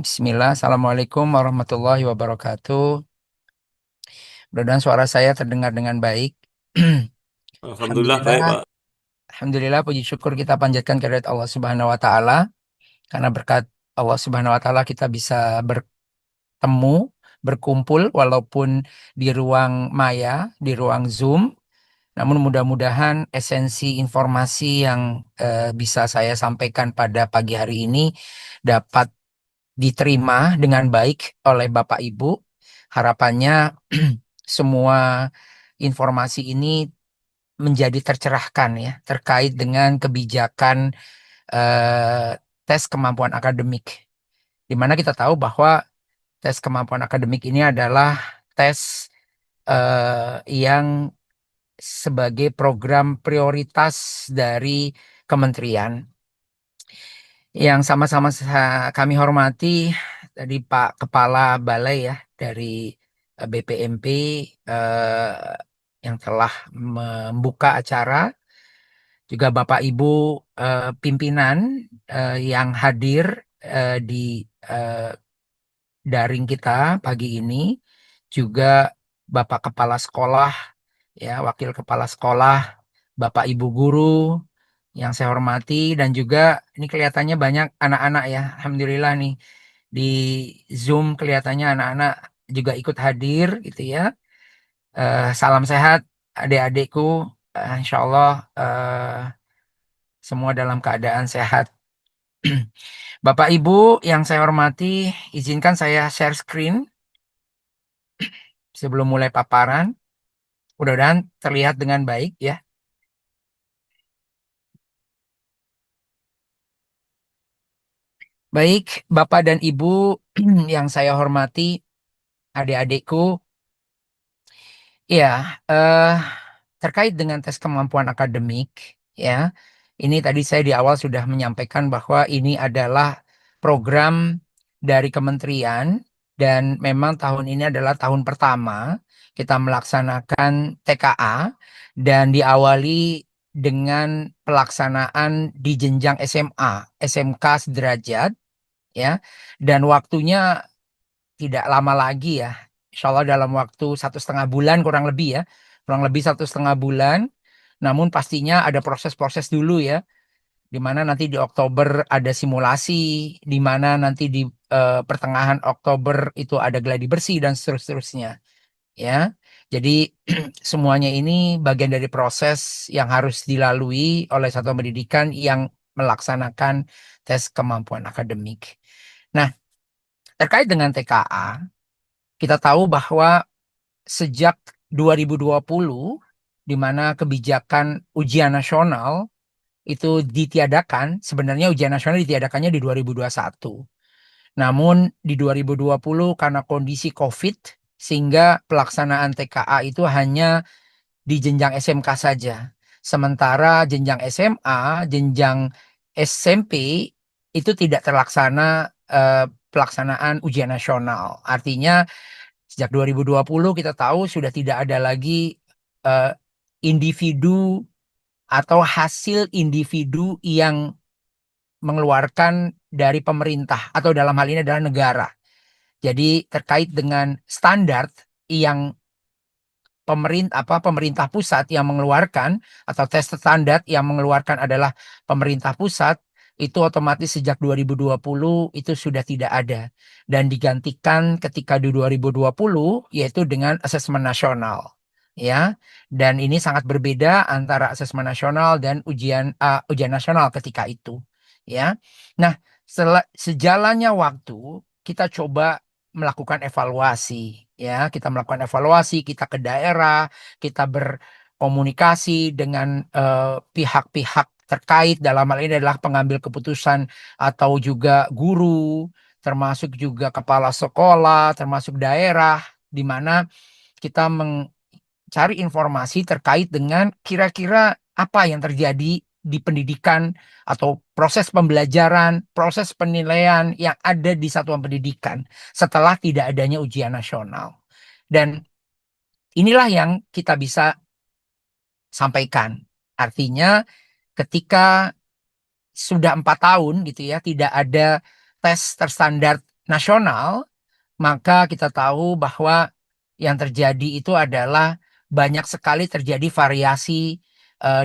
Bismillah, Assalamualaikum warahmatullahi wabarakatuh. Mudah-mudahan suara saya terdengar dengan baik. Alhamdulillah baik, Alhamdulillah, Pak. Alhamdulillah puji syukur kita panjatkan kehadirat Allah Subhanahu wa taala karena berkat Allah Subhanahu wa taala kita bisa bertemu, berkumpul walaupun di ruang maya, di ruang Zoom. Namun mudah-mudahan esensi informasi yang bisa saya sampaikan pada pagi hari ini dapat diterima dengan baik oleh Bapak Ibu. Harapannya semua informasi ini menjadi tercerahkan ya terkait dengan kebijakan tes kemampuan akademik. Di mana kita tahu bahwa tes kemampuan akademik ini adalah tes yang sebagai program prioritas dari kementerian yang sama-sama kami hormati tadi Pak Kepala Balai ya dari BPMP yang telah membuka acara, juga Bapak Ibu pimpinan yang hadir di eh, daring kita pagi ini, juga Bapak Kepala Sekolah, ya Wakil Kepala Sekolah, Bapak Ibu Guru yang saya hormati, dan juga ini kelihatannya banyak anak-anak ya, Alhamdulillah nih di Zoom kelihatannya anak-anak juga ikut hadir gitu ya. Salam sehat adik-adikku. Insya Allah semua dalam keadaan sehat. Bapak Ibu yang saya hormati, izinkan saya share screen sebelum mulai paparan. Mudah-mudahan terlihat dengan baik ya. Baik, Bapak dan Ibu yang saya hormati, adik-adikku, ya, eh, terkait dengan tes kemampuan akademik, ya, ini tadi saya di awal sudah menyampaikan bahwa ini adalah program dari kementerian dan memang tahun ini adalah tahun pertama kita melaksanakan TKA dan diawali dengan pelaksanaan di jenjang SMA, SMK sederajat, ya, dan waktunya tidak lama lagi ya. Insya Allah dalam waktu 1,5 bulan kurang lebih ya. Kurang lebih 1,5 bulan. Namun pastinya ada proses-proses dulu ya. Di mana nanti di Oktober ada simulasi. Di mana nanti di pertengahan Oktober itu ada gladi bersih dan seterusnya. Ya. Jadi semuanya ini bagian dari proses yang harus dilalui oleh satuan pendidikan yang melaksanakan tes kemampuan akademik. Nah, terkait dengan TKA, kita tahu bahwa sejak 2020, di mana kebijakan ujian nasional itu ditiadakan, sebenarnya ujian nasional ditiadakannya di 2021. Namun di 2020 karena kondisi COVID, sehingga pelaksanaan TKA itu hanya di jenjang SMK saja. Sementara jenjang SMA, jenjang SMP itu tidak terlaksana pelaksanaan ujian nasional. Artinya sejak 2020 kita tahu sudah tidak ada lagi eh, individu atau hasil individu yang mengeluarkan dari pemerintah atau dalam hal ini adalah negara. Jadi terkait dengan standar yang pemerintah pusat yang mengeluarkan atau tes standar yang mengeluarkan adalah pemerintah pusat, itu otomatis sejak 2020 itu sudah tidak ada dan digantikan ketika di 2020 yaitu dengan asesmen nasional, ya. Dan ini sangat berbeda antara asesmen nasional dan ujian nasional ketika itu, ya. Nah, sejalannya waktu kita coba melakukan evaluasi, ya. Kita melakukan evaluasi, kita ke daerah, kita berkomunikasi dengan pihak-pihak terkait, dalam hal ini adalah pengambil keputusan atau juga guru, termasuk juga kepala sekolah, termasuk daerah, di mana kita mencari informasi terkait dengan kira-kira apa yang terjadi di pendidikan atau proses pembelajaran, proses penilaian yang ada di satuan pendidikan setelah tidak adanya ujian nasional. Dan inilah yang kita bisa sampaikan. Artinya ketika sudah 4 tahun gitu ya, tidak ada tes terstandar nasional, maka kita tahu bahwa yang terjadi itu adalah banyak sekali terjadi variasi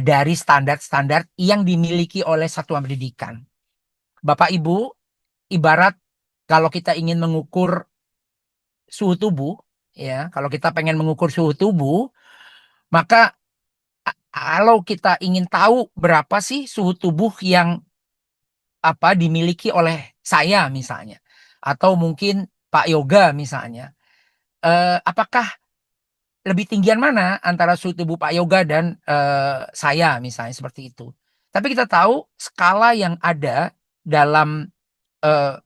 dari standar-standar yang dimiliki oleh satuan pendidikan. Bapak Ibu, ibarat kalau kita ingin mengukur suhu tubuh, ya, kalau kita pengen mengukur suhu tubuh, maka kalau kita ingin tahu berapa sih suhu tubuh yang dimiliki oleh saya misalnya, atau mungkin Pak Yoga misalnya, apakah lebih tinggian mana antara suhu tubuh Pak Yoga dan saya misalnya seperti itu. Tapi kita tahu skala yang ada dalam eh,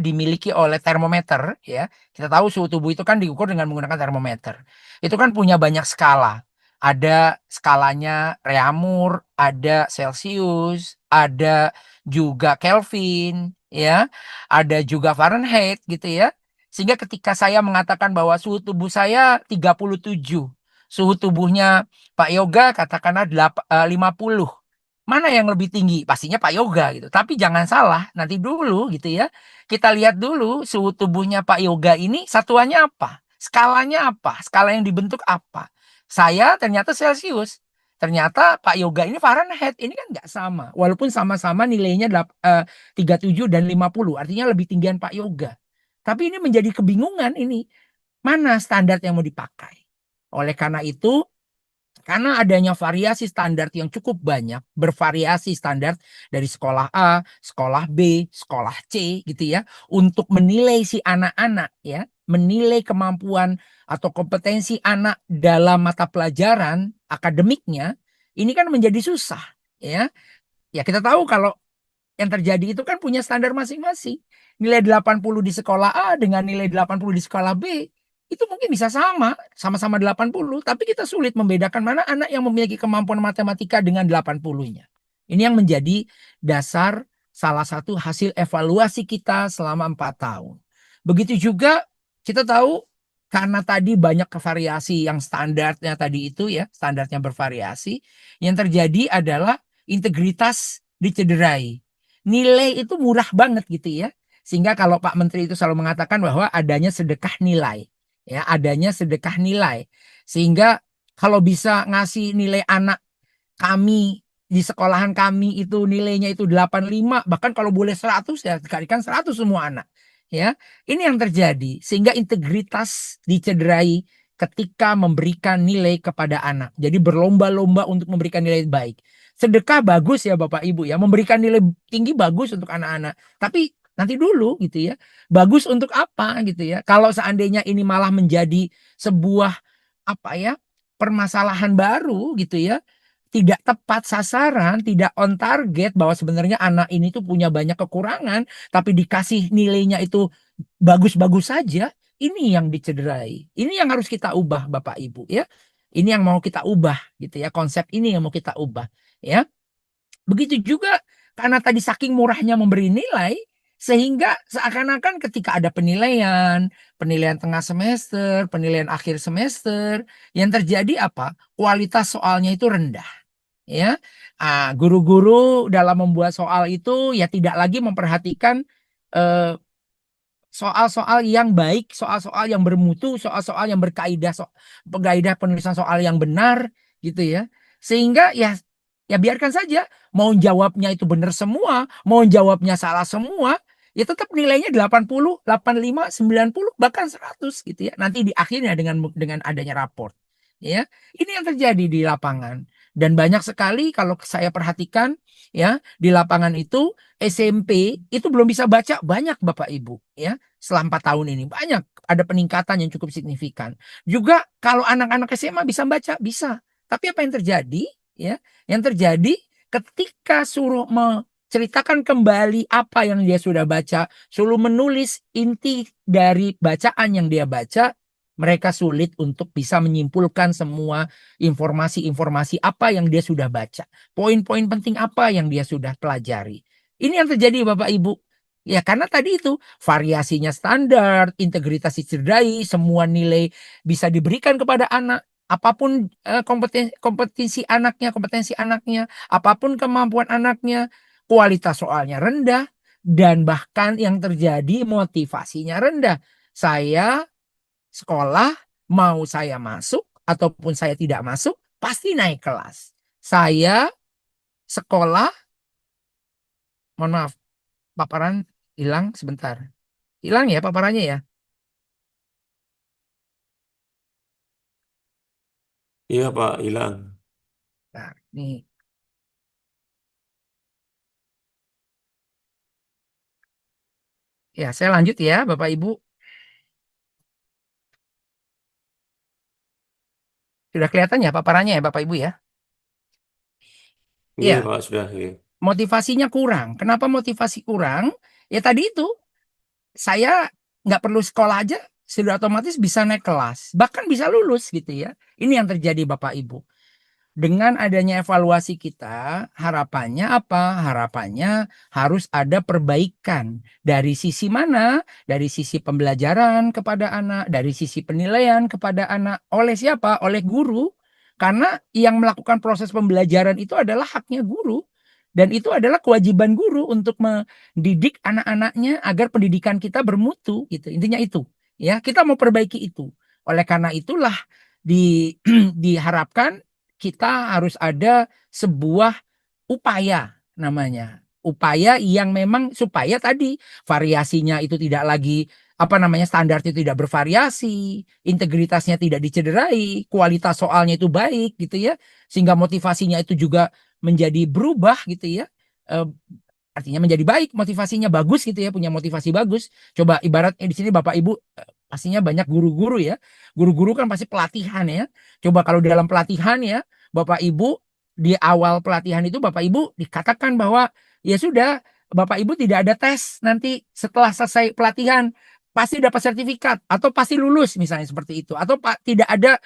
dimiliki oleh termometer, ya. Kita tahu suhu tubuh itu kan diukur dengan menggunakan termometer. Itu kan punya banyak skala. Ada skalanya Reaumur, ada Celsius, ada juga Kelvin, ya. Ada juga Fahrenheit gitu ya. Sehingga ketika saya mengatakan bahwa suhu tubuh saya 37, suhu tubuhnya Pak Yoga katakanlah 50. Mana yang lebih tinggi? Pastinya Pak Yoga gitu. Tapi jangan salah, nanti dulu gitu ya. Kita lihat dulu suhu tubuhnya Pak Yoga ini satuannya apa? Skalanya apa? Skala yang dibentuk apa? Saya ternyata Celsius. Ternyata Pak Yoga ini Fahrenheit. Ini kan nggak sama. Walaupun sama-sama nilainya 37 dan 50. Artinya lebih tinggian Pak Yoga. Tapi ini menjadi kebingungan ini. Mana standar yang mau dipakai? Oleh karena itu, karena adanya variasi standar yang cukup banyak, bervariasi standar dari sekolah A, sekolah B, sekolah C gitu ya, untuk menilai si anak-anak ya, menilai kemampuan atau kompetensi anak dalam mata pelajaran akademiknya, ini kan menjadi susah ya. Ya kita tahu kalau yang terjadi itu kan punya standar masing-masing. Nilai 80 di sekolah A dengan nilai 80 di sekolah B itu mungkin bisa sama-sama 80, tapi kita sulit membedakan mana anak yang memiliki kemampuan matematika dengan 80-nya. Ini yang menjadi dasar salah satu hasil evaluasi kita selama 4 tahun. Begitu juga kita tahu karena tadi banyak variasi yang standarnya tadi itu ya, standarnya bervariasi, yang terjadi adalah integritas dicederai. Nilai itu murah banget gitu ya. Sehingga kalau Pak Menteri itu selalu mengatakan bahwa adanya sedekah nilai. Ya, adanya sedekah nilai. Sehingga kalau bisa ngasih nilai anak kami di sekolahan kami itu nilainya itu 85, bahkan kalau boleh 100 ya dikalikan 100 semua anak. Ya, ini yang terjadi sehingga integritas dicederai ketika memberikan nilai kepada anak. Jadi berlomba-lomba untuk memberikan nilai baik. Sedekah bagus ya Bapak Ibu ya, memberikan nilai tinggi bagus untuk anak-anak. Tapi nanti dulu gitu ya. Bagus untuk apa gitu ya? Kalau seandainya ini malah menjadi sebuah permasalahan baru gitu ya, tidak tepat sasaran, tidak on target, bahwa sebenarnya anak ini tuh punya banyak kekurangan, tapi dikasih nilainya itu bagus-bagus saja, ini yang dicederai. Ini yang harus kita ubah Bapak Ibu ya. Ini yang mau kita ubah gitu ya, konsep ini yang mau kita ubah ya. Begitu juga karena tadi saking murahnya memberi nilai, sehingga seakan-akan ketika ada penilaian, penilaian tengah semester, penilaian akhir semester, yang terjadi apa? Kualitas soalnya itu rendah. Ya, guru-guru dalam membuat soal itu ya tidak lagi memperhatikan eh, soal-soal yang baik, soal-soal yang bermutu, soal-soal yang berkaidah, berkaidah penulisan soal yang benar gitu ya. Sehingga ya biarkan saja mau jawabnya itu benar semua, mau jawabnya salah semua, ya tetap nilainya 80, 85, 90 bahkan 100 gitu ya. Nanti di akhirnya dengan adanya raport. Ya, ini yang terjadi di lapangan. Dan banyak sekali kalau saya perhatikan ya di lapangan itu SMP itu belum bisa baca banyak Bapak Ibu ya. Setelah 4 tahun ini banyak ada peningkatan yang cukup signifikan. Juga kalau anak-anak SMA bisa baca bisa. Tapi apa yang terjadi ya? Yang terjadi ketika suruh menceritakan kembali apa yang dia sudah baca, suruh menulis inti dari bacaan yang dia baca, mereka sulit untuk bisa menyimpulkan semua informasi-informasi apa yang dia sudah baca. Poin-poin penting apa yang dia sudah pelajari. Ini yang terjadi Bapak Ibu. Ya karena tadi itu variasinya standar, integritas dicederai, semua nilai bisa diberikan kepada anak. Apapun kompetensi anaknya, apapun kemampuan anaknya, kualitas soalnya rendah, dan bahkan yang terjadi motivasinya rendah. Saya sekolah, mau saya masuk ataupun saya tidak masuk, pasti naik kelas. Saya sekolah, mohon maaf, paparan hilang sebentar. Hilang ya paparannya ya. Iya Pak, hilang. Nah, nih. Ya, saya lanjut ya, Bapak Ibu. Sudah kelihatan ya paparannya ya, Bapak Ibu ya? Iya Ya, Pak, sudah. Iya. motivasinya kurang. Kenapa motivasi kurang? Ya tadi itu, saya nggak perlu sekolah aja, sudah otomatis bisa naik kelas. Bahkan bisa lulus gitu ya. Ini yang terjadi Bapak Ibu. Dengan adanya evaluasi kita, harapannya apa? Harapannya harus ada perbaikan. Dari sisi mana? Dari sisi pembelajaran kepada anak, dari sisi penilaian kepada anak. Oleh siapa? Oleh guru. Karena yang melakukan proses pembelajaran itu adalah haknya guru. Dan itu adalah kewajiban guru untuk mendidik anak-anaknya agar pendidikan kita bermutu. Gitu. Intinya itu. Ya, kita mau perbaiki itu. Oleh karena itulah diharapkan kita harus ada sebuah upaya namanya. Upaya yang memang supaya tadi variasinya itu tidak lagi apa namanya standarnya tidak bervariasi, integritasnya tidak dicederai, kualitas soalnya itu baik gitu ya, sehingga motivasinya itu juga menjadi berubah gitu ya. Eh, Artinya menjadi baik, motivasinya bagus gitu ya, punya motivasi bagus. Coba ibaratnya di sini Bapak Ibu pastinya banyak guru-guru ya. Guru-guru kan pasti pelatihan ya. Coba kalau dalam pelatihan ya, Bapak Ibu di awal pelatihan itu Bapak Ibu dikatakan bahwa ya sudah, Bapak Ibu tidak ada tes nanti setelah selesai pelatihan pasti dapat sertifikat atau pasti lulus misalnya seperti itu atau tidak ada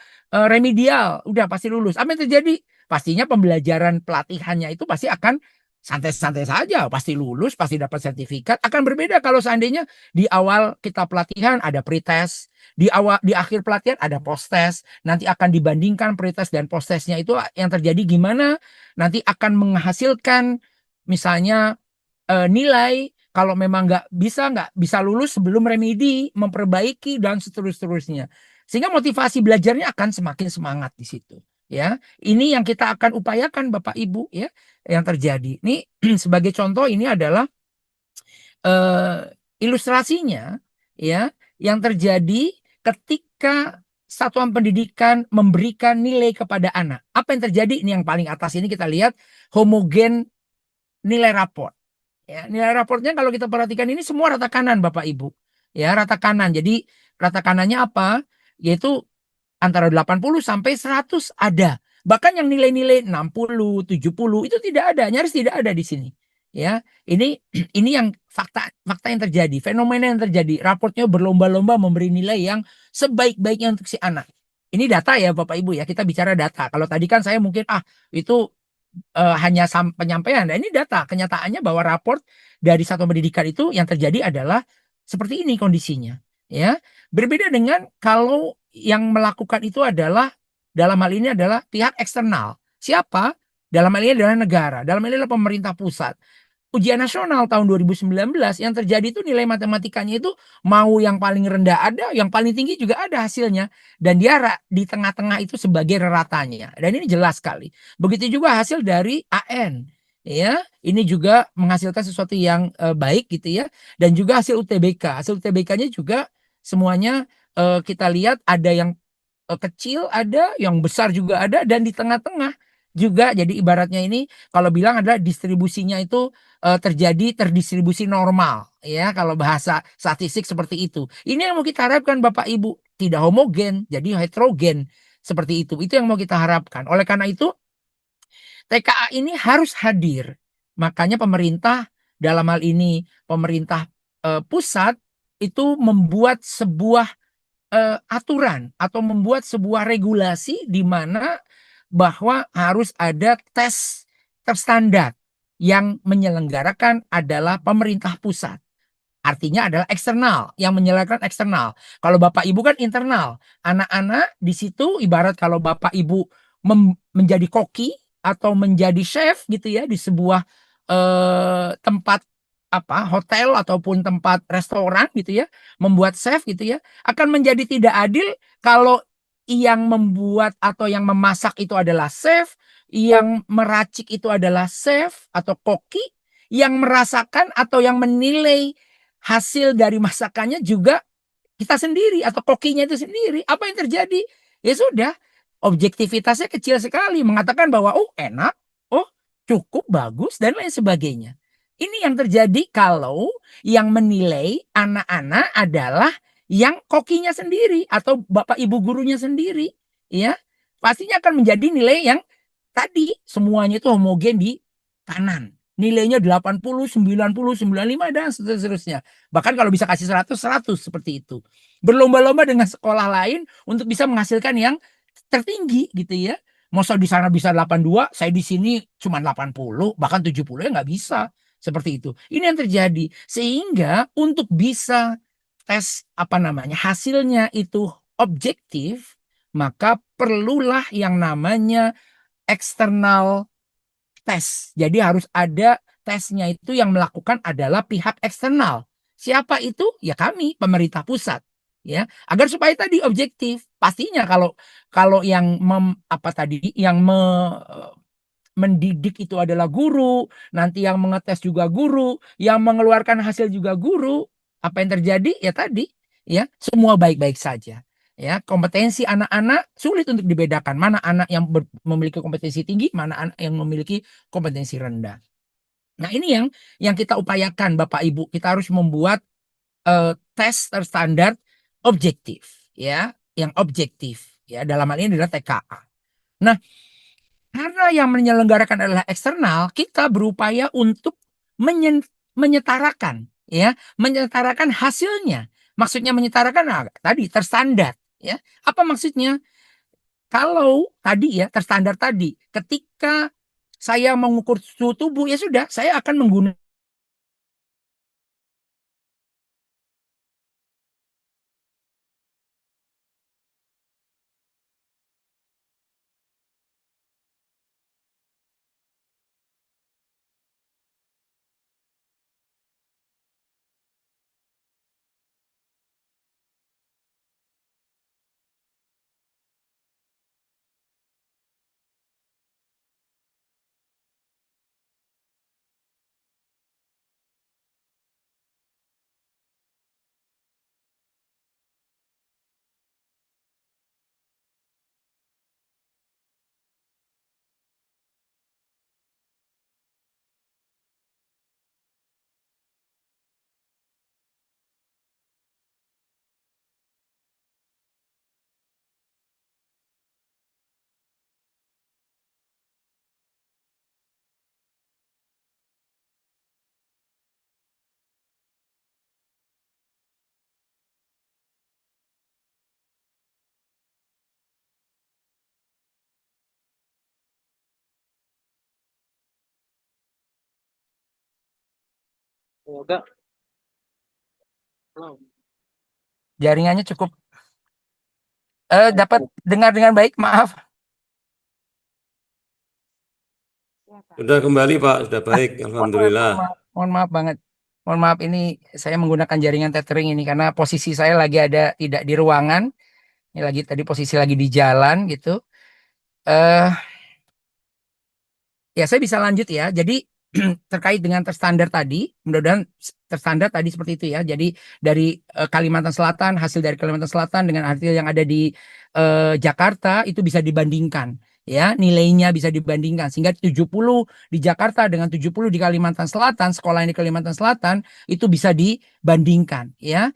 remedial, udah pasti lulus. Apa yang terjadi? Pastinya pembelajaran pelatihannya itu pasti akan santai-santai saja, pasti lulus, pasti dapat sertifikat. Akan berbeda kalau seandainya di awal kita pelatihan ada pretest, di akhir pelatihan ada post-test. Nanti akan dibandingkan pretest dan post-testnya itu yang terjadi gimana. Nanti akan menghasilkan misalnya nilai kalau memang nggak bisa lulus sebelum remedi, memperbaiki dan seterusnya. Sehingga motivasi belajarnya akan semakin semangat di situ. Ya, ini yang kita akan upayakan Bapak Ibu ya yang terjadi. Ini sebagai contoh ini adalah eh, ilustrasinya ya yang terjadi ketika satuan pendidikan memberikan nilai kepada anak. Apa yang terjadi? Ini yang paling atas ini kita lihat homogen nilai raport. Ya, nilai raportnya kalau kita perhatikan ini semua rata kanan Bapak Ibu. Ya, rata kanan. Jadi rata kanannya apa? Yaitu antara 80 sampai 100 ada. Bahkan yang nilai-nilai 60, 70 itu tidak ada, nyaris tidak ada di sini. Ya, ini ini yang fakta yang terjadi, fenomena yang terjadi. Raportnya berlomba-lomba memberi nilai yang sebaik-baiknya untuk si anak. Ini data ya Bapak Ibu ya, kita bicara data. Kalau tadi kan saya mungkin itu hanya penyampaian. Nah, ini data, kenyataannya bahwa raport dari satuan pendidikan itu yang terjadi adalah seperti ini kondisinya. Ya, berbeda dengan kalau yang melakukan itu adalah dalam hal ini adalah pihak eksternal. Siapa? Dalam hal ini adalah negara. Dalam hal ini adalah pemerintah pusat. Ujian nasional tahun 2019 yang terjadi itu nilai matematikanya itu mau yang paling rendah ada, yang paling tinggi juga ada hasilnya. Dan dia di tengah-tengah itu sebagai reratanya. Dan ini jelas sekali. Begitu juga hasil dari AN. Ya, ini juga menghasilkan sesuatu yang baik gitu ya. Dan juga hasil UTBK. Hasil UTBK-nya juga semuanya kita lihat ada yang kecil ada, yang besar juga ada, dan di tengah-tengah juga. Jadi ibaratnya ini kalau bilang adalah distribusinya itu terdistribusi normal ya kalau bahasa statistik seperti itu. Ini yang mau kita harapkan Bapak Ibu, tidak homogen, jadi heterogen seperti itu. Itu yang mau kita harapkan. Oleh karena itu TKA ini harus hadir. Makanya pemerintah dalam hal ini pemerintah pusat itu membuat sebuah aturan atau membuat sebuah regulasi di mana bahwa harus ada tes terstandar yang menyelenggarakan adalah pemerintah pusat. Artinya adalah eksternal, yang menyelenggarakan eksternal. Kalau Bapak Ibu kan internal. Anak-anak di situ ibarat kalau Bapak Ibu menjadi koki atau menjadi chef gitu ya di sebuah tempat hotel ataupun tempat restoran gitu ya, membuat chef gitu ya, akan menjadi tidak adil kalau yang membuat atau yang memasak itu adalah chef, yang meracik itu adalah chef atau koki, yang merasakan atau yang menilai hasil dari masakannya juga kita sendiri atau kokinya itu sendiri. Apa yang terjadi? Ya sudah, objektivitasnya kecil sekali, mengatakan bahwa oh enak, oh cukup bagus dan lain sebagainya. Ini yang terjadi kalau yang menilai anak-anak adalah yang kokinya sendiri atau bapak ibu gurunya sendiri, ya. Pastinya akan menjadi nilai yang tadi semuanya itu homogen di kanan. Nilainya 80, 90, 95 dan seterusnya. Bahkan kalau bisa kasih 100, 100 seperti itu. Berlomba-lomba dengan sekolah lain untuk bisa menghasilkan yang tertinggi gitu ya. Masa di sana bisa 82, saya di sini cuma 80, bahkan 70 ya nggak bisa. Seperti itu. Ini yang terjadi. Sehingga untuk bisa tes hasilnya itu objektif, maka perlulah yang namanya eksternal tes. Jadi harus ada tesnya, itu yang melakukan adalah pihak eksternal. Siapa itu? Ya kami, pemerintah pusat. Ya, agar supaya tadi objektif. Pastinya kalau kalau yang mendidik itu adalah guru, nanti yang mengetes juga guru, yang mengeluarkan hasil juga guru. Apa yang terjadi? Ya tadi, ya, semua baik-baik saja. Ya, kompetensi anak-anak sulit untuk dibedakan. Mana anak yang memiliki kompetensi tinggi, mana anak yang memiliki kompetensi rendah. Nah, ini yang kita upayakan Bapak Ibu. Kita harus membuat tes terstandar objektif, ya, yang objektif, ya, dalam hal ini adalah TKA. Nah, karena yang menyelenggarakan adalah eksternal, kita berupaya untuk menyetarakan, ya, menyetarakan hasilnya. Maksudnya menyetarakan, nah, tadi terstandar, ya. Apa maksudnya? Kalau tadi ya terstandar tadi, ketika saya mengukur suhu tubuh, ya sudah, saya akan menggunakan jaringannya cukup dapat dengar dengan baik, maaf. Sudah kembali Pak, sudah baik, Alhamdulillah. Mohon maaf banget. Mohon maaf, ini saya menggunakan jaringan tethering ini karena posisi saya lagi ada tidak di ruangan. Ini lagi tadi posisi lagi di jalan gitu. Eh Ya, saya bisa lanjut ya. Jadi terkait dengan terstandar tadi, mudah-mudahan terstandar tadi seperti itu ya. Jadi dari Kalimantan Selatan, hasil dari Kalimantan Selatan dengan hasil yang ada di Jakarta itu bisa dibandingkan. Ya, nilainya bisa dibandingkan sehingga 70 di Jakarta dengan 70 di Kalimantan Selatan, sekolah yang di Kalimantan Selatan itu bisa dibandingkan ya.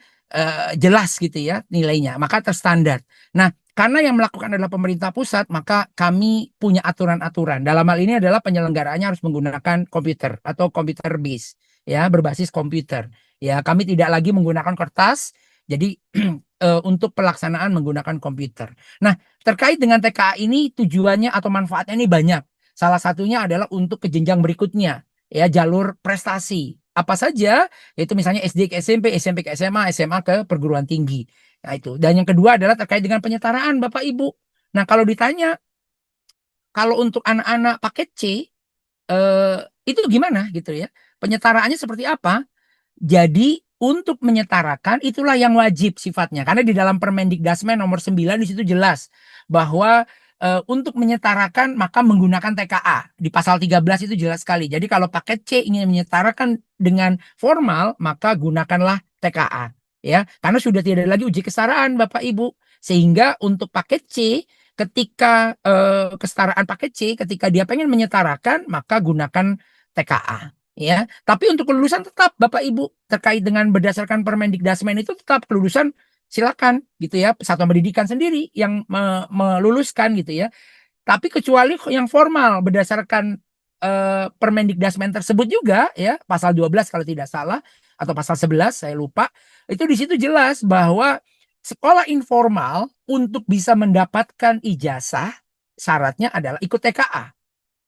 Jelas gitu ya nilainya, maka terstandar. Nah, karena yang melakukan adalah pemerintah pusat, maka kami punya aturan-aturan. Dalam hal ini adalah penyelenggaraannya harus menggunakan komputer atau komputer base, ya, berbasis komputer. Ya, kami tidak lagi menggunakan kertas. Jadi untuk pelaksanaan menggunakan komputer. Nah, terkait dengan TKA ini tujuannya atau manfaatnya ini banyak. Salah satunya adalah untuk ke jenjang berikutnya, ya, jalur prestasi. Apa saja? Yaitu misalnya SD ke SMP, SMP ke SMA, SMA ke perguruan tinggi. Nah, itu. Dan yang kedua adalah terkait dengan penyetaraan Bapak Ibu. Nah, kalau ditanya kalau untuk anak-anak paket C itu gimana gitu ya? Penyetaraannya seperti apa? Jadi untuk menyetarakan itulah yang wajib sifatnya. Karena di dalam Permendikdasmen nomor 9 di situ jelas bahwa untuk menyetarakan maka menggunakan TKA. Di pasal 13 itu jelas sekali. Jadi kalau paket C ingin menyetarakan dengan formal, maka gunakanlah TKA. Ya, karena sudah tidak ada lagi uji kesetaraan Bapak Ibu. Sehingga untuk paket C ketika kesetaraan paket C ketika dia pengen menyetarakan maka gunakan TKA. Ya, tapi untuk kelulusan tetap Bapak Ibu terkait dengan berdasarkan Permendikdasmen itu tetap kelulusan silakan gitu ya, satuan pendidikan sendiri yang meluluskan gitu ya. Tapi kecuali yang formal berdasarkan Permendikdasmen tersebut juga ya, pasal 12 kalau tidak salah atau pasal 11 saya lupa, itu di situ jelas bahwa sekolah informal untuk bisa mendapatkan ijazah syaratnya adalah ikut TKA.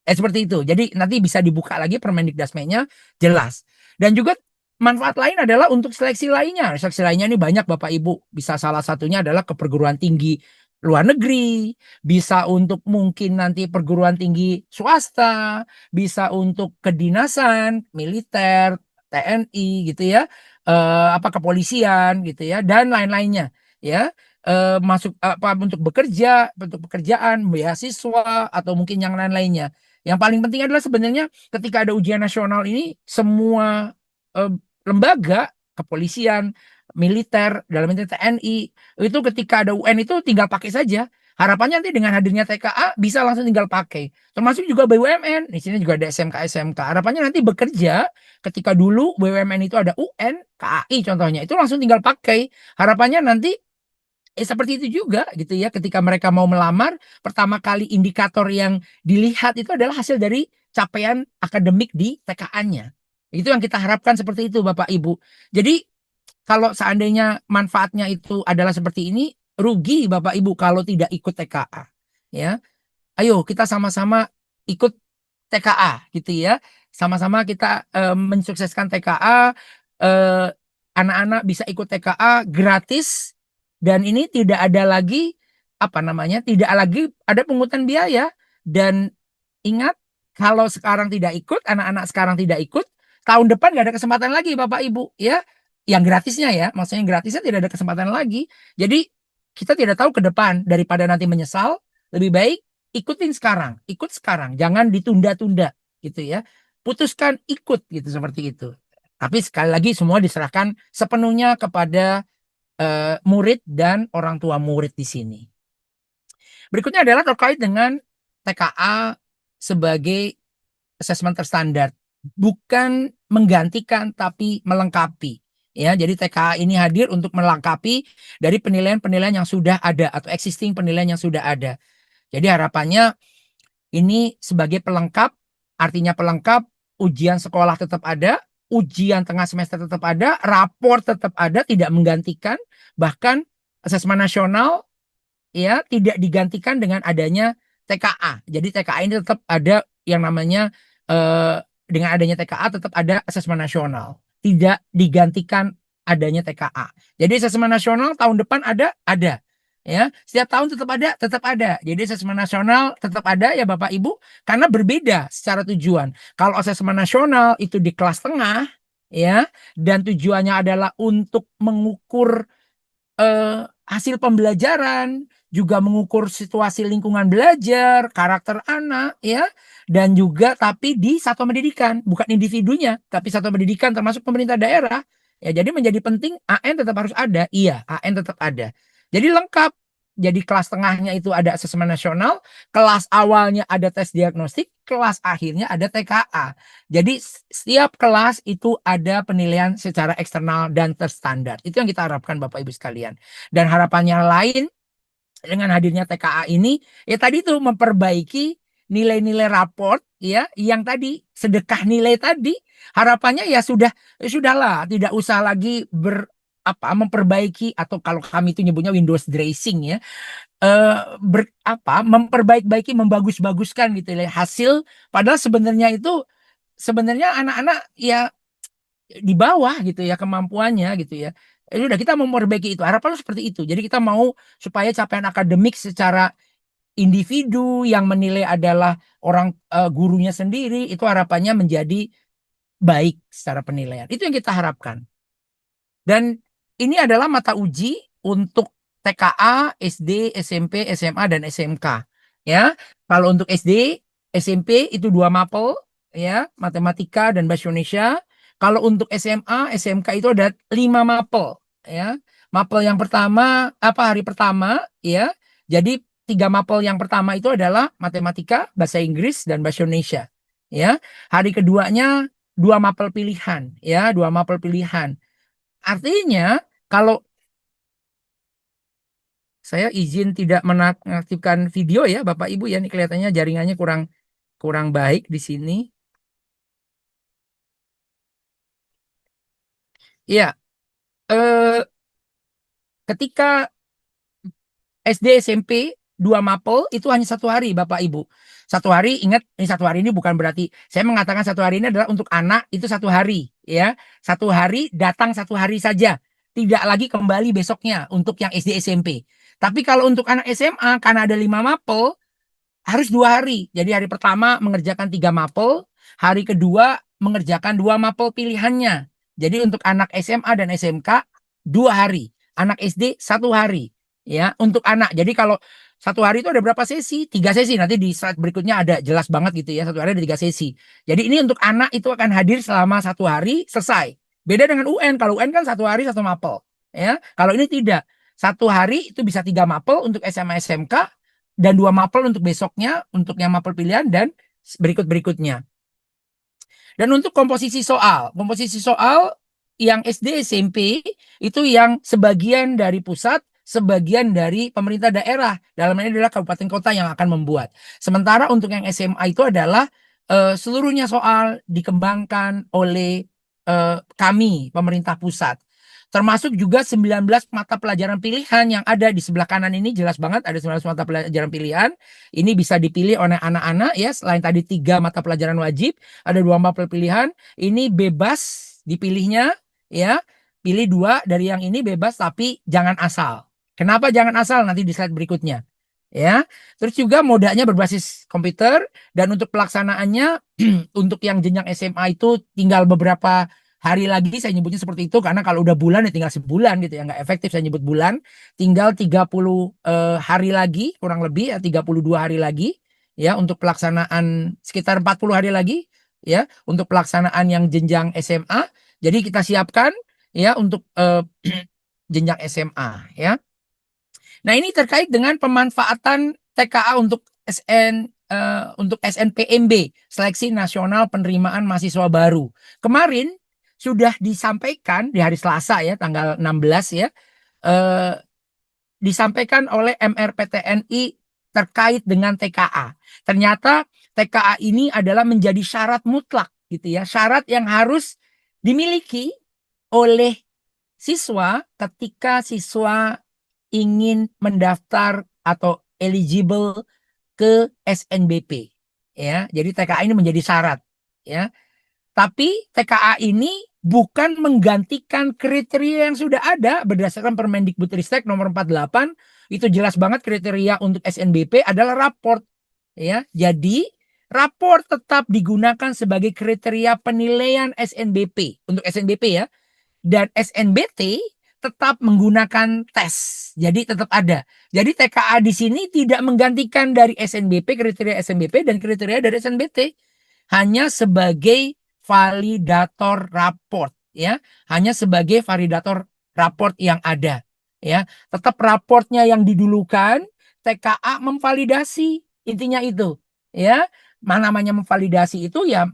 Seperti itu. Jadi nanti bisa dibuka lagi Permendikdasmennya jelas. Dan juga manfaat lain adalah untuk seleksi lainnya. Seleksi lainnya ini banyak Bapak Ibu. Bisa salah satunya adalah ke perguruan tinggi luar negeri, bisa untuk mungkin nanti perguruan tinggi swasta, bisa untuk kedinasan, militer, TNI gitu ya, apa kepolisian gitu ya, dan lain-lainnya ya. Masuk apa untuk bekerja, untuk pekerjaan, beasiswa atau mungkin yang lain-lainnya. Yang paling penting adalah sebenarnya ketika ada ujian nasional ini semua lembaga kepolisian, militer, dalam ini TNI, itu ketika ada UN itu tinggal pakai saja. Harapannya nanti dengan hadirnya TKA bisa langsung tinggal pakai. Termasuk juga BUMN. Di sini juga ada SMK-SMK. Harapannya nanti bekerja ketika dulu BUMN itu ada UN, KAI contohnya. Itu langsung tinggal pakai. Harapannya nanti seperti itu juga gitu ya, ketika mereka mau melamar, pertama kali indikator yang dilihat itu adalah hasil dari capaian akademik di TKA-nya. Itu yang kita harapkan seperti itu Bapak Ibu. Jadi kalau seandainya manfaatnya itu adalah seperti ini, rugi Bapak Ibu kalau tidak ikut TKA. Ya, ayo kita sama-sama ikut TKA gitu ya. Sama-sama kita mensukseskan TKA, eh, anak-anak bisa ikut TKA gratis dan ini tidak ada lagi apa namanya? Tidak lagi ada pungutan biaya dan ingat kalau sekarang tidak ikut, anak-anak sekarang tidak ikut, tahun depan nggak ada kesempatan lagi Bapak Ibu ya. Yang gratisnya ya, maksudnya gratisnya tidak ada kesempatan lagi. Jadi kita tidak tahu ke depan daripada nanti menyesal, lebih baik ikutin sekarang, ikut sekarang, jangan ditunda-tunda gitu ya. Putuskan ikut gitu seperti itu. Tapi sekali lagi semua diserahkan sepenuhnya kepada murid dan orang tua murid di sini. Berikutnya adalah terkait dengan TKA sebagai asesmen terstandar, bukan menggantikan tapi melengkapi. Ya, jadi TKA ini hadir untuk melengkapi dari penilaian-penilaian yang sudah ada atau existing penilaian yang sudah ada. Jadi harapannya ini sebagai pelengkap, artinya pelengkap, ujian sekolah tetap ada, ujian tengah semester tetap ada, rapor tetap ada, tidak menggantikan, bahkan asesmen nasional ya tidak digantikan dengan adanya TKA. Jadi TKA ini tetap ada yang namanya dengan adanya TKA tetap ada asesmen nasional. Tidak digantikan adanya TKA. Jadi asesmen nasional tahun depan ada. Ya, setiap tahun tetap ada. Jadi asesmen nasional tetap ada ya Bapak Ibu, karena berbeda secara tujuan. Kalau asesmen nasional itu di kelas tengah, ya, dan tujuannya adalah untuk mengukur hasil pembelajaran, juga mengukur situasi lingkungan belajar, karakter anak, ya, dan juga tapi di satuan pendidikan, bukan individunya, tapi satuan pendidikan termasuk pemerintah daerah. Ya, jadi menjadi penting AN tetap harus ada, iya, AN tetap ada. Jadi lengkap. Jadi kelas tengahnya itu ada asesmen nasional, kelas awalnya ada tes diagnostik, kelas akhirnya ada TKA. Jadi setiap kelas itu ada penilaian secara eksternal dan terstandar. Itu yang kita harapkan Bapak Ibu sekalian. Dan harapannya lain dengan hadirnya TKA ini, ya tadi itu memperbaiki nilai-nilai raport ya, yang tadi sedekah nilai tadi, harapannya ya sudahlah, tidak usah lagi memperbaiki atau kalau kami itu nyebutnya Windows dressing ya, memperbaiki membagus-baguskan gitu ya hasil, padahal sebenarnya anak-anak ya di bawah gitu ya kemampuannya gitu ya. Udah kita mau memperbaiki itu. Harapan seperti itu. Jadi kita mau supaya capaian akademik secara individu yang menilai adalah orang gurunya sendiri, itu harapannya menjadi baik secara penilaian. Itu yang kita harapkan. Dan ini adalah mata uji untuk TKA, SD, SMP, SMA, dan SMK. Ya, kalau untuk SD, SMP itu 2 mapel, ya, matematika dan bahasa Indonesia. Kalau untuk SMA, SMK itu ada 5 mapel, ya. Mapel yang pertama, hari pertama, ya. Jadi 3 mapel yang pertama itu adalah matematika, bahasa Inggris, dan bahasa Indonesia. Ya, hari keduanya 2 mapel pilihan, ya, 2 mapel pilihan. Artinya, kalau saya izin tidak mengaktifkan video ya, Bapak Ibu ya, ini kelihatannya jaringannya kurang kurang baik di sini. Ya, eh, ketika SD SMP 2 mapel itu hanya 1 hari, Bapak Ibu. 1 hari, ingat ini 1 hari ini bukan berarti saya mengatakan 1 hari ini adalah untuk anak itu 1 hari, ya. 1 hari datang 1 hari saja, tidak lagi kembali besoknya untuk yang SD SMP. Tapi kalau untuk anak SMA karena ada 5 mapel harus 2 hari. Jadi hari pertama mengerjakan 3 mapel, hari kedua mengerjakan 2 mapel pilihannya. Jadi untuk anak SMA dan SMK 2 hari, anak SD 1 hari. Ya, untuk anak. Jadi kalau 1 hari itu ada berapa sesi? 3 sesi. Nanti di slide berikutnya ada jelas banget gitu ya. 1 hari ada 3 sesi. Jadi ini untuk anak itu akan hadir selama 1 hari selesai. Beda dengan UN. Kalau UN kan 1 hari 1 mapel. Ya, kalau ini tidak. 1 hari itu bisa 3 mapel untuk SMA SMK dan 2 mapel untuk besoknya, untuk yang mapel pilihan dan berikut-berikutnya. Dan untuk komposisi soal yang SD SMP itu yang sebagian dari pusat, sebagian dari pemerintah daerah. Dalam ini adalah kabupaten kota yang akan membuat. Sementara untuk yang SMA itu adalah seluruhnya soal dikembangkan oleh kami, pemerintah pusat. Termasuk juga 19 mata pelajaran pilihan yang ada di sebelah kanan ini, jelas banget ada 19 mata pelajaran pilihan. Ini bisa dipilih oleh anak-anak ya, selain tadi 3 mata pelajaran wajib, ada 2 mata pilihan. Ini bebas dipilihnya ya. Pilih 2 dari yang ini bebas, tapi jangan asal. Kenapa jangan asal? Nanti di slide berikutnya. Ya. Terus juga modanya berbasis komputer, dan untuk pelaksanaannya untuk yang jenjang SMA itu tinggal beberapa hari lagi, saya nyebutnya seperti itu karena kalau udah bulan ya tinggal sebulan gitu ya, nggak efektif saya nyebut bulan. Tinggal 30 hari lagi kurang lebih ya, 32 hari lagi ya untuk pelaksanaan, sekitar 40 hari lagi ya untuk pelaksanaan yang jenjang SMA. Jadi kita siapkan ya untuk jenjang SMA ya. Nah, ini terkait dengan pemanfaatan TKA untuk untuk SNPMB, Seleksi Nasional Penerimaan Mahasiswa Baru. Kemarin sudah disampaikan di hari Selasa ya, tanggal 16 ya, disampaikan oleh MRPTNI terkait dengan TKA. Ternyata TKA ini adalah menjadi syarat mutlak gitu ya, syarat yang harus dimiliki oleh siswa ketika siswa ingin mendaftar atau eligible ke SNBP ya. Jadi TKA ini menjadi syarat ya. Tapi TKA ini bukan menggantikan kriteria yang sudah ada berdasarkan Permendikbudristek nomor 48, itu jelas banget kriteria untuk SNBP adalah raport ya. Jadi raport tetap digunakan sebagai kriteria penilaian SNBP untuk SNBP ya. Dan SNBT tetap menggunakan tes. Jadi tetap ada. Jadi TKA di sini tidak menggantikan dari SNBP, kriteria SNBP dan kriteria dari SNBT. Hanya sebagai validator raport ya. Hanya sebagai validator raport yang ada ya. Tetap raportnya yang didulukan, TKA memvalidasi. Intinya itu ya. Mana namanya memvalidasi itu ya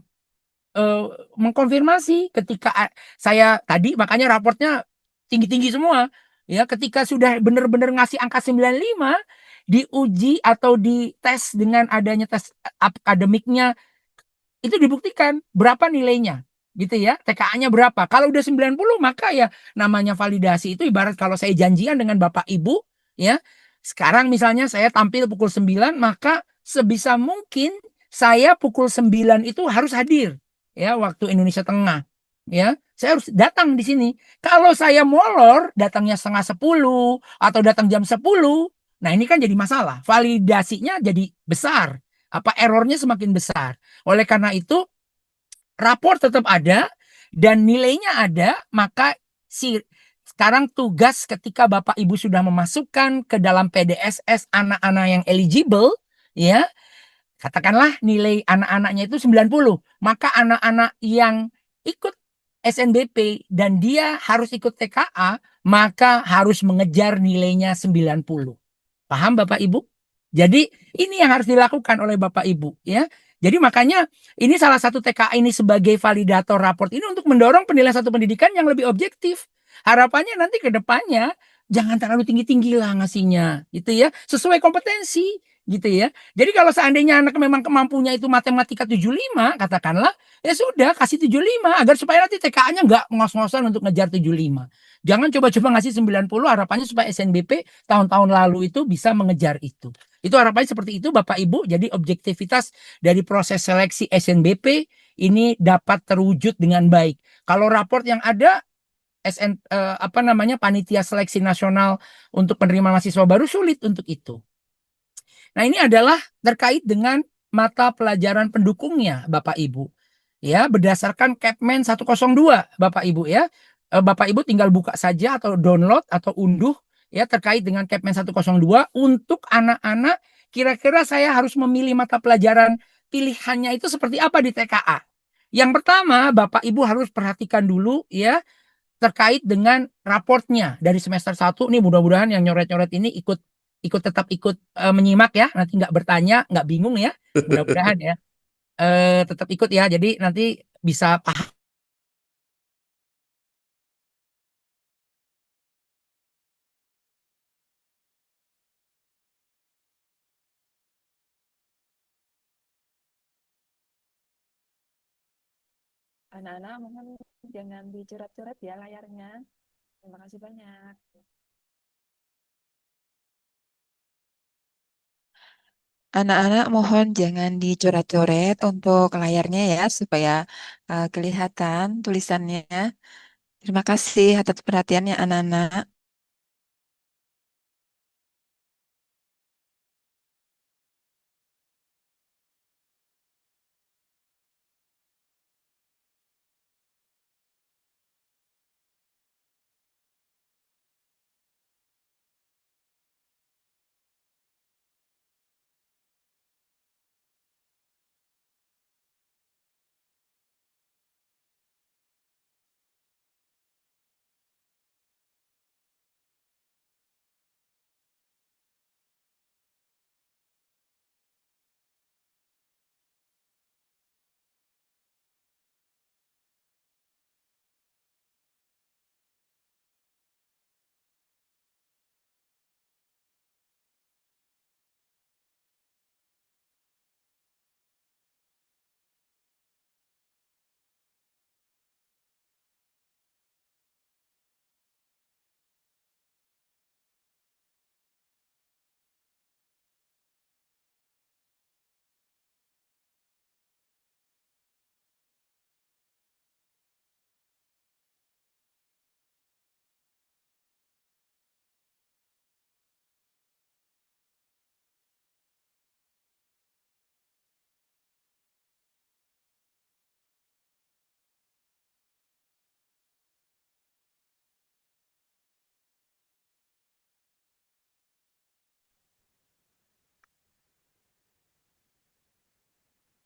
mengkonfirmasi ketika saya tadi, makanya raportnya tinggi-tinggi semua ya. Ketika sudah benar-benar ngasih angka 95, diuji atau dites dengan adanya tes akademiknya, itu dibuktikan berapa nilainya gitu ya, TKA-nya berapa. Kalau udah 90 maka ya namanya validasi. Itu ibarat kalau saya janjian dengan Bapak Ibu ya, sekarang misalnya saya tampil pukul 9, maka sebisa mungkin saya pukul 9 itu harus hadir ya waktu Indonesia Tengah ya. Saya harus datang di sini. Kalau saya molor datangnya setengah 10 atau datang jam 10, nah ini kan jadi masalah. Validasinya jadi besar. Apa errornya semakin besar. Oleh karena itu rapor tetap ada dan nilainya ada, maka sekarang tugas ketika Bapak Ibu sudah memasukkan ke dalam PDSS anak-anak yang eligible, ya, katakanlah nilai anak-anaknya itu 90, maka anak-anak yang ikut SNBP dan dia harus ikut TKA, maka harus mengejar nilainya 90. Paham Bapak Ibu? Jadi ini yang harus dilakukan oleh Bapak Ibu, ya. Jadi makanya ini salah satu TKA ini sebagai validator raport ini untuk mendorong penilaian satu pendidikan yang lebih objektif. Harapannya nanti ke depannya jangan terlalu tinggi-tinggi lah ngasihnya, gitu ya. Sesuai kompetensi, gitu ya. Jadi kalau seandainya anak memang kemampunya itu matematika 75, katakanlah, ya sudah kasih 75 agar supaya nanti TKA-nya nggak ngos-ngosan untuk ngejar 75. Jangan coba-coba ngasih 90 harapannya supaya SNBP tahun-tahun lalu itu bisa mengejar itu. Itu harapannya seperti itu Bapak Ibu. Jadi objektivitas dari proses seleksi SNBP ini dapat terwujud dengan baik. Kalau raport yang ada panitia seleksi nasional untuk penerima mahasiswa baru sulit untuk itu. Nah, ini adalah terkait dengan mata pelajaran pendukungnya Bapak Ibu. Ya, berdasarkan Kepmen 102 Bapak Ibu ya. Bapak Ibu tinggal buka saja atau download atau unduh ya terkait dengan Kepmen 102 untuk anak-anak kira-kira saya harus memilih mata pelajaran pilihannya itu seperti apa di TKA. Yang pertama, Bapak Ibu harus perhatikan dulu ya terkait dengan raportnya dari semester 1 nih, mudah-mudahan yang nyoret-nyoret ini tetap ikut menyimak ya, nanti nggak bertanya, nggak bingung ya, mudah-mudahan ya. Tetap ikut ya, jadi nanti bisa paham. Anak-anak mohon jangan dicoret-coret ya layarnya. Terima kasih banyak. Anak-anak mohon jangan dicoret-coret untuk layarnya ya, supaya kelihatan tulisannya. Terima kasih atas perhatiannya anak-anak.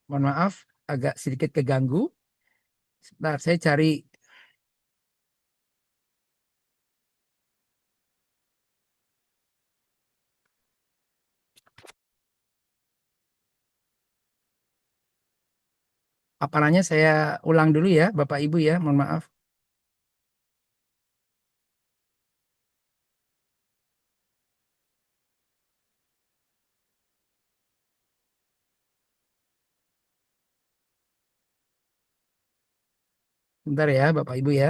Mohon maaf, agak sedikit keganggu. Sebentar, saya cari paparannya, saya ulang dulu ya, Bapak Ibu ya, mohon maaf. Bentar ya, Bapak Ibu ya.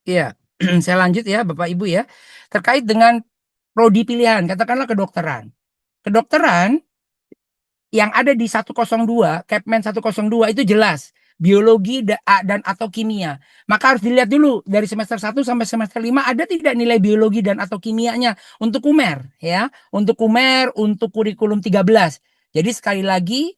Iya, Saya lanjut ya Bapak Ibu ya. Terkait dengan prodi pilihan, katakanlah kedokteran. Kedokteran yang ada di 102, Kepmen 102 itu jelas biologi dan atau kimia. Maka harus dilihat dulu dari semester 1 sampai semester 5 ada tidak nilai biologi dan atau kimianya untuk UMER ya. Untuk UMER, untuk kurikulum 13. Jadi sekali lagi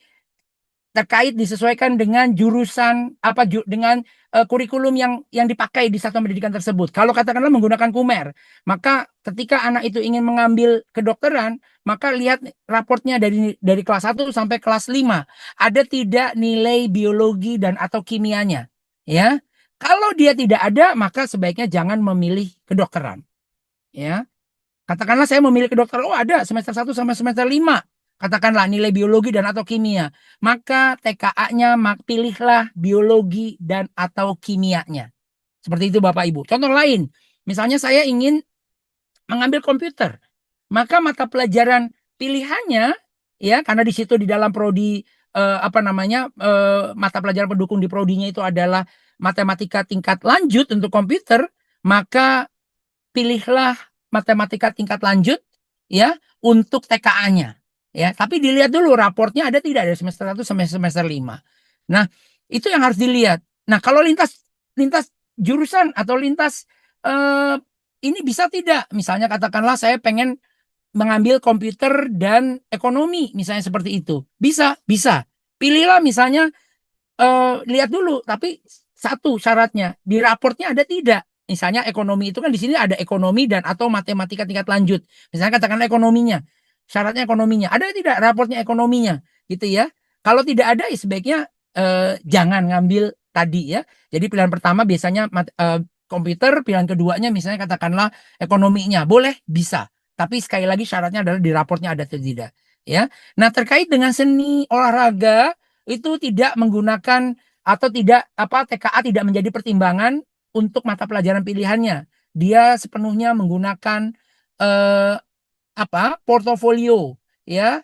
terkait disesuaikan dengan jurusan dengan kurikulum yang dipakai di satuan pendidikan tersebut. Kalau katakanlah menggunakan KUMER, maka ketika anak itu ingin mengambil kedokteran, maka lihat raportnya dari kelas 1 sampai kelas 5. Ada tidak nilai biologi dan atau kimianya, ya. Kalau dia tidak ada, maka sebaiknya jangan memilih kedokteran, ya. Katakanlah saya memilih kedokteran, oh ada semester 1 sampai semester 5. Katakanlah nilai biologi dan atau kimia. Maka TKA-nya pilihlah biologi dan atau kimianya. Seperti itu Bapak Ibu. Contoh lain, misalnya saya ingin mengambil komputer. Maka mata pelajaran pilihannya ya karena di situ di dalam prodi mata pelajaran pendukung di prodinya itu adalah matematika tingkat lanjut untuk komputer, maka pilihlah matematika tingkat lanjut ya untuk TKA-nya. Ya, tapi dilihat dulu raportnya ada tidak dari semester 1 sampai semester 5. Nah, itu yang harus dilihat. Nah, kalau lintas jurusan atau lintas ini bisa tidak? Misalnya katakanlah saya pengen mengambil komputer dan ekonomi, misalnya seperti itu. Bisa. Pilihlah misalnya lihat dulu, tapi satu syaratnya di raportnya ada tidak? Misalnya ekonomi itu kan di sini ada ekonomi dan atau matematika tingkat lanjut. Misalnya katakanlah ekonominya. Syaratnya ekonominya. Ada tidak raportnya ekonominya? Gitu ya. Kalau tidak ada ya sebaiknya jangan ngambil tadi ya. Jadi pilihan pertama biasanya komputer, pilihan keduanya misalnya katakanlah ekonominya. Boleh, bisa. Tapi sekali lagi syaratnya adalah di raportnya ada atau tidak. Ya. Nah, terkait dengan seni olahraga itu tidak menggunakan atau tidak TKA tidak menjadi pertimbangan untuk mata pelajaran pilihannya. Dia sepenuhnya menggunakan portofolio ya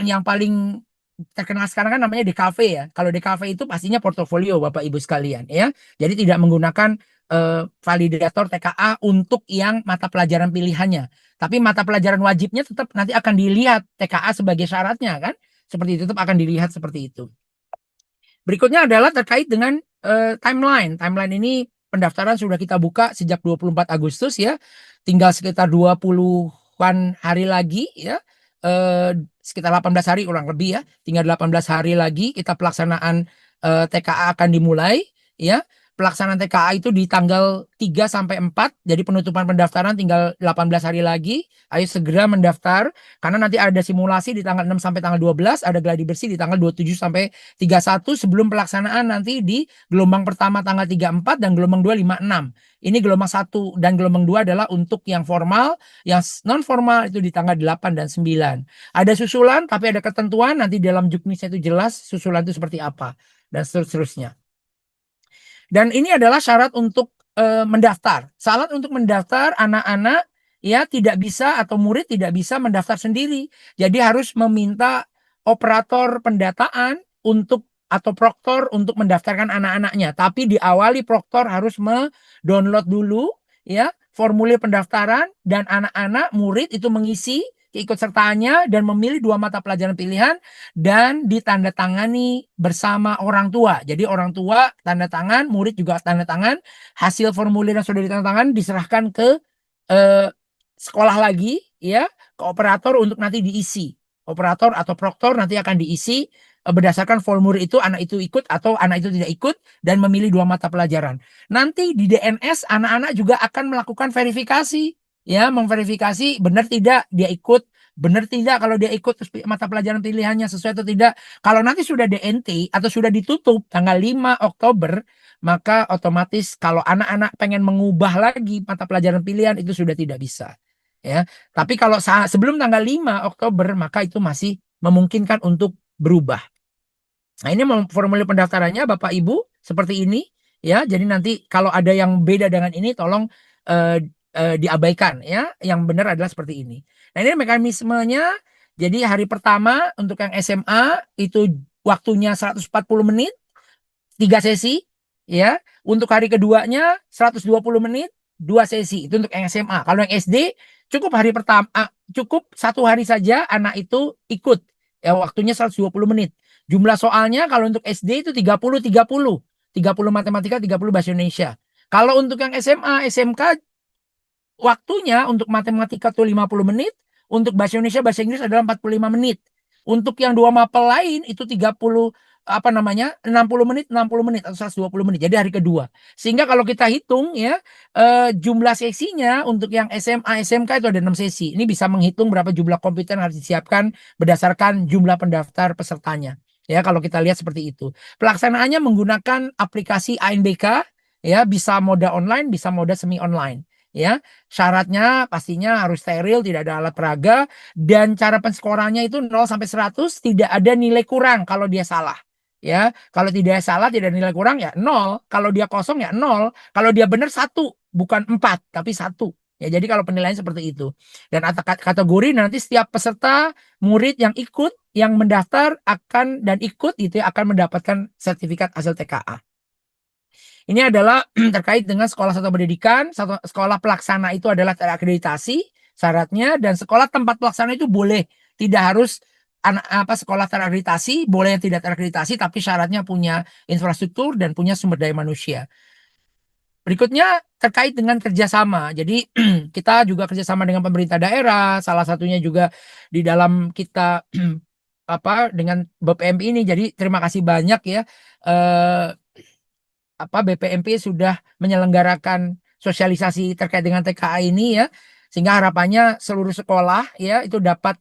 yang paling terkenal sekarang kan namanya DKV ya. Kalau DKV itu pastinya portofolio Bapak Ibu sekalian ya. Jadi tidak menggunakan validator TKA untuk yang mata pelajaran pilihannya. Tapi mata pelajaran wajibnya tetap nanti akan dilihat TKA sebagai syaratnya kan. Seperti itu tetap akan dilihat seperti itu. Berikutnya adalah terkait dengan timeline. Timeline ini pendaftaran sudah kita buka sejak 24 Agustus ya. Tinggal sekitar 20-an hari lagi ya. Sekitar 18 hari kurang lebih ya. Tinggal 18 hari lagi kita pelaksanaan TKA akan dimulai ya. Pelaksanaan TKA itu di tanggal 3 sampai 4. Jadi penutupan pendaftaran tinggal 18 hari lagi. Ayo segera mendaftar karena nanti ada simulasi di tanggal 6 sampai tanggal 12, ada gladi bersih di tanggal 27 sampai 31 sebelum pelaksanaan nanti di gelombang pertama tanggal 34 dan gelombang 2 5 6. Ini gelombang 1 dan gelombang 2 adalah untuk yang formal, yang non formal itu di tanggal 8 dan 9. Ada susulan tapi ada ketentuan nanti dalam juknisnya itu jelas susulan itu seperti apa dan seterusnya. Dan ini adalah syarat untuk mendaftar. Syarat untuk mendaftar anak-anak ya tidak bisa atau murid tidak bisa mendaftar sendiri. Jadi harus meminta operator pendataan untuk atau proktor untuk mendaftarkan anak-anaknya. Tapi diawali proktor harus mendownload dulu ya formulir pendaftaran dan anak-anak murid itu mengisi keikutsertaannya dan memilih 2 mata pelajaran pilihan dan ditandatangani bersama orang tua. Jadi orang tua tanda tangan, murid juga tanda tangan. Hasil formulir yang sudah ditandatangan diserahkan ke sekolah lagi ya, ke operator untuk nanti diisi. Operator atau proktor nanti akan diisi berdasarkan formulir itu anak itu ikut atau anak itu tidak ikut dan memilih 2 mata pelajaran. Nanti di DNS anak-anak juga akan melakukan verifikasi. Ya, memverifikasi benar tidak dia ikut, benar tidak kalau dia ikut mata pelajaran pilihannya sesuai atau tidak. Kalau nanti sudah DNT atau sudah ditutup tanggal 5 Oktober, maka otomatis kalau anak-anak pengen mengubah lagi mata pelajaran pilihan itu sudah tidak bisa. Ya, tapi kalau sebelum tanggal 5 Oktober maka itu masih memungkinkan untuk berubah. Nah, ini formulir pendaftarannya Bapak Ibu seperti ini ya. Jadi nanti kalau ada yang beda dengan ini tolong diabaikan ya, yang benar adalah seperti ini. Nah, ini mekanismenya. Jadi hari pertama untuk yang SMA itu waktunya 140 menit 3 sesi ya. Untuk hari keduanya 120 menit 2 sesi itu untuk yang SMA. Kalau yang SD cukup hari pertama, cukup 1 hari saja anak itu ikut. Ya waktunya 120 menit. Jumlah soalnya kalau untuk SD itu 30 matematika, 30 bahasa Indonesia. Kalau untuk yang SMA, SMK waktunya untuk matematika tuh 50 menit, untuk bahasa Indonesia, bahasa Inggris adalah 45 menit. Untuk yang 2 mapel lain itu 60 60 menit, 60 menit atau 120 menit. Jadi hari kedua. Sehingga kalau kita hitung ya, jumlah sesinya untuk yang SMA, SMK itu ada 6 sesi. Ini bisa menghitung berapa jumlah komputer yang harus disiapkan berdasarkan jumlah pendaftar pesertanya. Ya, kalau kita lihat seperti itu. Pelaksanaannya menggunakan aplikasi ANBK, ya, bisa mode online, bisa mode semi online. Ya, syaratnya pastinya harus steril, tidak ada alat peraga, dan cara penskorannya itu 0 sampai 100, tidak ada nilai kurang kalau dia salah. Ya, kalau tidak salah, tidak ada nilai kurang ya 0, kalau dia kosong ya 0, kalau dia benar 1, bukan 4 tapi 1. Ya, jadi kalau penilaian seperti itu. Dan kategori nanti setiap peserta murid yang ikut, yang mendaftar akan dan ikut itu akan mendapatkan sertifikat hasil TKA. Ini adalah terkait dengan sekolah satuan pendidikan. Sekolah pelaksana itu adalah terakreditasi syaratnya, dan sekolah tempat pelaksana itu boleh, tidak harus sekolah terakreditasi, boleh yang tidak terakreditasi tapi syaratnya punya infrastruktur dan punya sumber daya manusia. Berikutnya terkait dengan kerjasama. Jadi kita juga kerjasama dengan pemerintah daerah, salah satunya juga di dalam kita dengan BPMP ini. Jadi terima kasih banyak ya, BPMP sudah menyelenggarakan sosialisasi terkait dengan TKA ini ya, sehingga harapannya seluruh sekolah ya itu dapat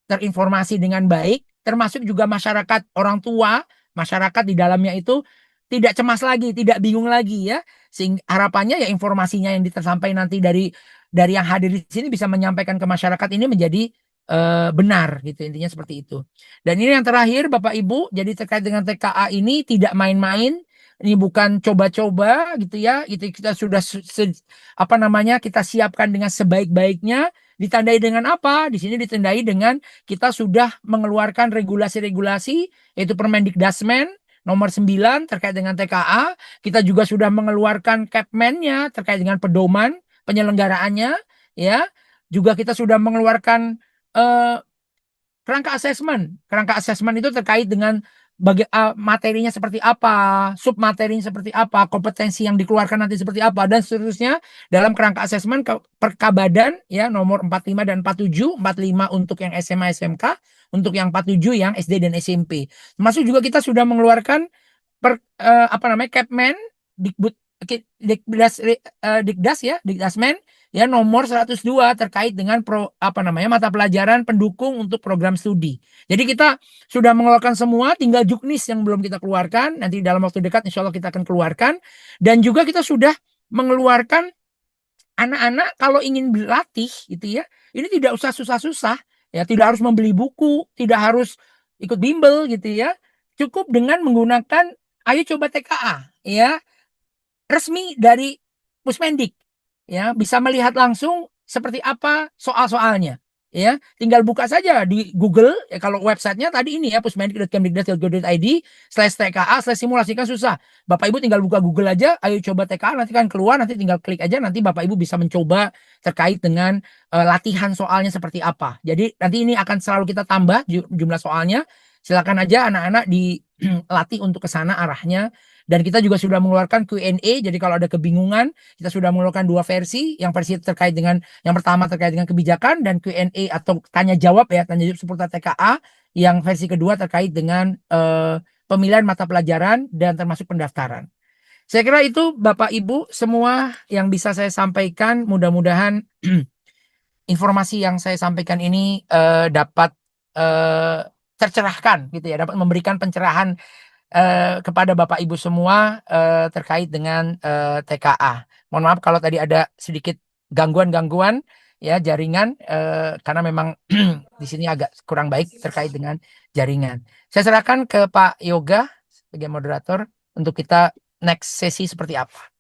terinformasi dengan baik, termasuk juga masyarakat, orang tua, masyarakat di dalamnya itu tidak cemas lagi, tidak bingung lagi ya. Sehingga harapannya ya informasinya yang disampaikan nanti dari yang hadir di sini bisa menyampaikan ke masyarakat ini menjadi benar gitu, intinya seperti itu. Dan ini yang terakhir Bapak Ibu, jadi terkait dengan TKA ini tidak main-main. Ini bukan coba-coba gitu ya. Itu kita sudah kita siapkan dengan sebaik-baiknya. Ditandai dengan apa? Di sini ditandai dengan kita sudah mengeluarkan regulasi-regulasi, yaitu Permendikdasmen nomor 9 terkait dengan TKA. Kita juga sudah mengeluarkan Kepmennya terkait dengan pedoman penyelenggaraannya, ya. Juga kita sudah mengeluarkan kerangka asesmen. Kerangka asesmen itu terkait dengan materinya seperti apa, submaterinya seperti apa, kompetensi yang dikeluarkan nanti seperti apa, dan seterusnya dalam kerangka asesmen Perkabadan ya nomor 45 dan 47, 45 untuk yang SMA SMK, untuk yang 47 yang SD dan SMP. Termasuk juga kita sudah mengeluarkan Kepmen, Dikdasmen ya nomor 102 terkait dengan mata pelajaran pendukung untuk program studi. Jadi kita sudah mengeluarkan semua, tinggal juknis yang belum kita keluarkan. Nanti dalam waktu dekat insya Allah kita akan keluarkan. Dan juga kita sudah mengeluarkan anak-anak kalau ingin berlatih gitu ya, ini tidak usah susah-susah ya, tidak harus membeli buku, tidak harus ikut bimbel gitu ya. Cukup dengan menggunakan ayo coba TKA ya, resmi dari Pusmendik. Ya, bisa melihat langsung seperti apa soal-soalnya. Ya, tinggal buka saja di Google. Ya, kalau websitenya tadi ini ya, pusmendik.kemdikbud.id/TKA/simulasi kan susah. Bapak Ibu tinggal buka Google aja, ayo coba TKA, nanti kan keluar, nanti tinggal klik aja, nanti Bapak Ibu bisa mencoba terkait dengan latihan soalnya seperti apa. Jadi nanti ini akan selalu kita tambah jumlah soalnya. Silakan aja anak-anak dilatih untuk ke sana arahnya. Dan kita juga sudah mengeluarkan Q&A, jadi kalau ada kebingungan, kita sudah mengeluarkan 2 versi. Yang versi terkait dengan, yang pertama terkait dengan kebijakan, dan Q&A atau tanya jawab ya, tanya jawab seputar TKA. Yang versi kedua terkait dengan pemilihan mata pelajaran dan termasuk pendaftaran. Saya kira itu Bapak Ibu semua yang bisa saya sampaikan. Mudah-mudahan informasi yang saya sampaikan ini dapat tercerahkan gitu ya, dapat memberikan pencerahan kepada Bapak Ibu semua terkait dengan TKA. Mohon maaf kalau tadi ada sedikit gangguan-gangguan ya jaringan, karena memang di sini agak kurang baik terkait dengan jaringan. Saya serahkan ke Pak Yoga sebagai moderator untuk kita next sesi seperti apa.